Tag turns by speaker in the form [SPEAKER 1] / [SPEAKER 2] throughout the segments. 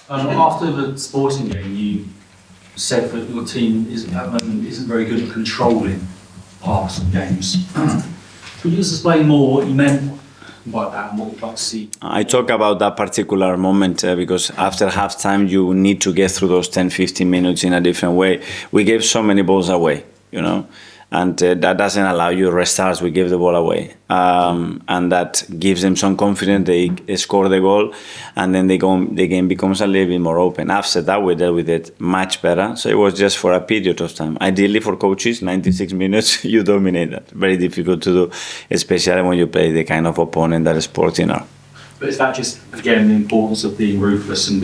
[SPEAKER 1] After the sporting game, you said that your team at the moment isn't very good at controlling pass and games. Could you just explain more what you meant by that and what you'd like to see?
[SPEAKER 2] I talk about that particular moment because after halftime you need to get through those 10-15 minutes in a different way. We gave so many balls away, and that doesn't allow you restarts. We give the ball away, and that gives them some confidence. They score the goal, and then the game becomes a little bit more open. After that, we dealt with it much better. So it was just for a period of time. Ideally for coaches, 96 minutes, you dominate that. Very difficult to do, especially when you play the kind of opponent that Sporting are.
[SPEAKER 1] But is that just, again, the importance of being ruthless and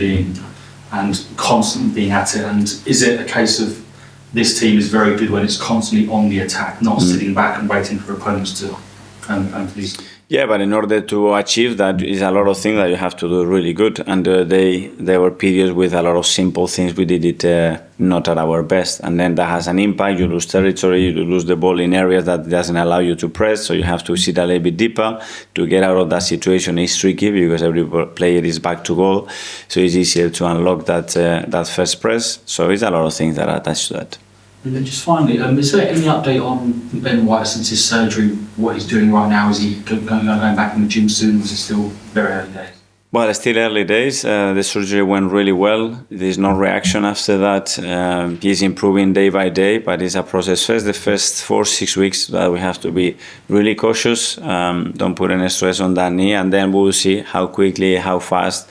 [SPEAKER 1] constantly being at it? And is it a case of this team is very good when it's constantly on the attack, not sitting back and waiting for opponents to produce?
[SPEAKER 2] Yeah, but in order to achieve that, is a lot of things that you have to do really good. And there were periods with a lot of simple things. We did it not at our best. And then that has an impact. You lose territory, you lose the ball in areas that doesn't allow you to press. So you have to sit a little bit deeper. To get out of that situation is tricky because every player is back to goal. So it's easier to unlock that first press. So it's a lot of things that are attached to that.
[SPEAKER 1] And then just finally, is there any update on Ben White since his surgery, what he's doing right now? Is he going back in the gym soon, or is it still very early days?
[SPEAKER 2] Well, it's still early days. The surgery went really well. There's no reaction after that. He's improving day by day, but it's a process. The first 4-6 weeks that we have to be really cautious. Don't put any stress on that knee, and then we'll see how quickly, how fast,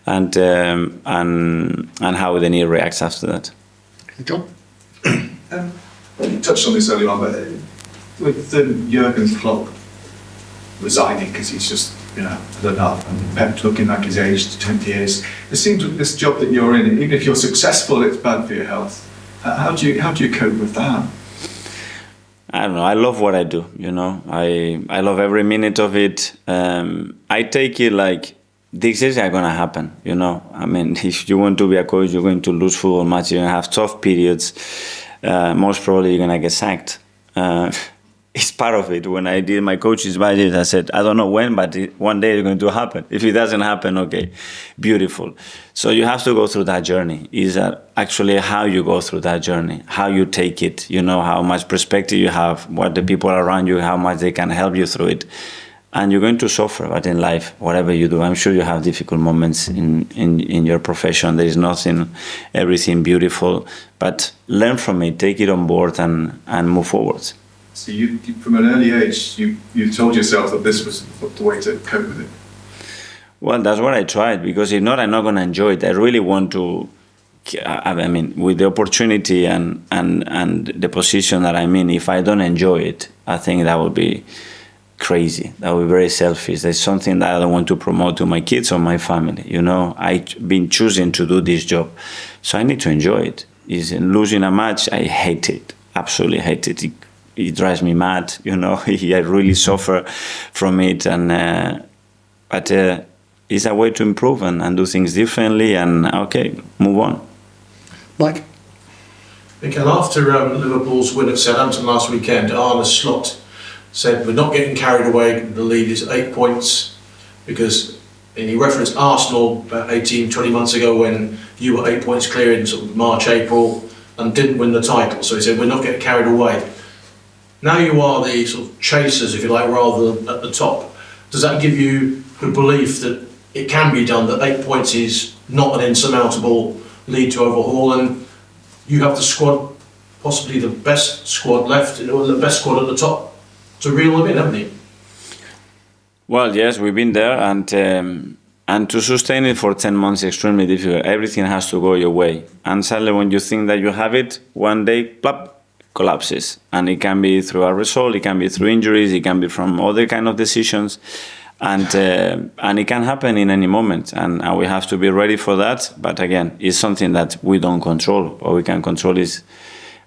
[SPEAKER 2] and how the knee reacts after that.
[SPEAKER 3] John?
[SPEAKER 4] You touched on this earlier on, but with Jurgen's Klopp resigning because he's just, had enough, and Pep looking like he's aged 20 years, it seems with this job that you're in, even if you're successful, it's bad for your health. How do you cope with that?
[SPEAKER 2] I don't know. I love what I do. I love every minute of it. I take it like these are going to happen. I mean, if you want to be a coach, you're going to lose football matches. You're going to have tough periods. Most probably you're going to get sacked. It's part of it. When I did my coach's budget, I said, I don't know when, but one day it's going to happen. If it doesn't happen, okay, beautiful. So you have to go through that journey. Is that actually how you go through that journey, how you take it, how much perspective you have, what the people around you, how much they can help you through it. And you're going to suffer, but in life, whatever you do, I'm sure you have difficult moments in your profession. There is everything beautiful, but learn from it, take it on board, and move forward.
[SPEAKER 4] So you from an early age, you told yourself that this was the way to cope with it.
[SPEAKER 2] Well, that's what I tried, because if not, I'm not going to enjoy it. I really want to. I mean, with the opportunity and the position that I'm in, if I don't enjoy it, I think that would be crazy. That would be very selfish. There's something that I don't want to promote to my kids or my family. I've been choosing to do this job, so I need to enjoy it. Losing a match, I hate it. Absolutely hate it. It drives me mad. I really suffer from it. But it's a way to improve and do things differently. And okay, move on.
[SPEAKER 3] Mike?
[SPEAKER 5] Mikel, after Liverpool's win at Southampton last weekend, Arne Slot said, we're not getting carried away, the lead is 8 points, and he referenced Arsenal about 18-20 months ago when you were 8 points clear in sort of March, April and didn't win the title. So he said, we're not getting carried away. Now you are the sort of chasers, if you like, rather than at the top. Does that give you the belief that it can be done, that 8 points is not an insurmountable lead to overhaul, and you have the squad, possibly the best squad left, or the best squad at the top, to reel them in, haven't you?
[SPEAKER 2] Well, yes, we've been there, and to sustain it for 10 months is extremely difficult. Everything has to go your way. And suddenly when you think that you have it, one day, plop, collapses. And it can be through a result, it can be through injuries, it can be from other kind of decisions. And it can happen in any moment. And we have to be ready for that. But again, it's something that we don't control. What we can control is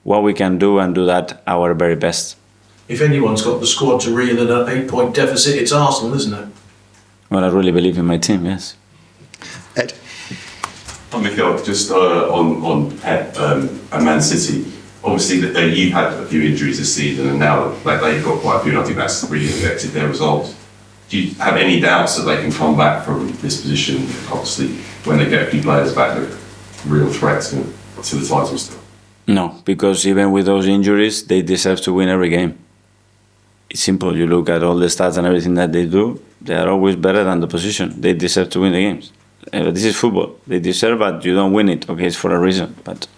[SPEAKER 2] what we can do, and do that our very best.
[SPEAKER 5] If anyone's got the squad to reel in an 8 point deficit, it's Arsenal, isn't it?
[SPEAKER 2] Well, I really believe in my team, yes.
[SPEAKER 3] Ed?
[SPEAKER 6] Mikel, just on Pep and Man City, obviously you've had a few injuries this season, and now they've got quite a few, and I think that's really affected their results. Do you have any doubts that they can come back from this position? Obviously, when they get a few players back, they're real threats to the title still?
[SPEAKER 2] No, because even with those injuries, they deserve to win every game. It's simple. You look at all the stats and everything that they do, they are always better than the position. They deserve to win the games. This is football. They deserve, but you don't win it. Okay, it's for a reason. But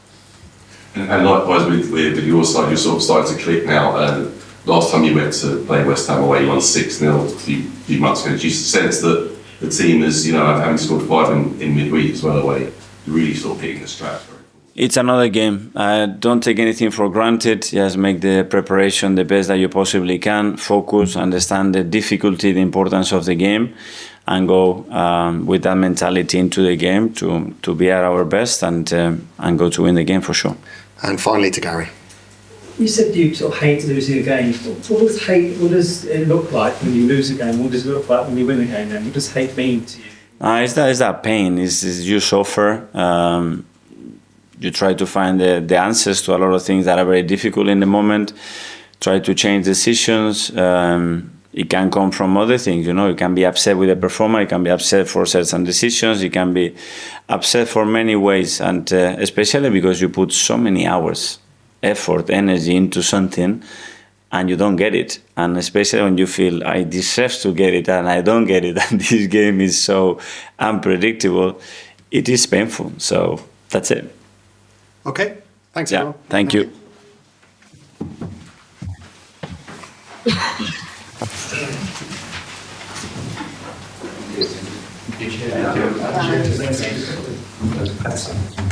[SPEAKER 6] And likewise with your side, you're sort of starting to click now. Last time you went to play West Ham away, you won 6-0 a few months ago. Do you sense that the team is, having scored 5 in midweek as well away, really sort of hitting the straps?
[SPEAKER 2] it's another game. Don't take anything for granted. Just make the preparation the best that you possibly can. Focus, understand the difficulty, the importance of the game, and go with that mentality into the game to be at our best and go to win the game for sure.
[SPEAKER 3] And finally to Gary.
[SPEAKER 7] You said you sort of hate losing a game. What does it look like when you lose a game? What does it look like when you win a game then? What does hate mean to you?
[SPEAKER 2] It's that pain. It's you suffer. You try to find the answers to a lot of things that are very difficult in the moment. Try to change decisions. It can come from other things, You can be upset with the performer. You can be upset for certain decisions. You can be upset for many ways, and especially because you put so many hours, effort, energy into something, and you don't get it. And especially when you feel I deserve to get it and I don't get it, and this game is so unpredictable, it is painful. So that's it.
[SPEAKER 3] Okay, thanks
[SPEAKER 2] Yeah,
[SPEAKER 3] everyone.
[SPEAKER 2] thank you.
[SPEAKER 8] Thank you.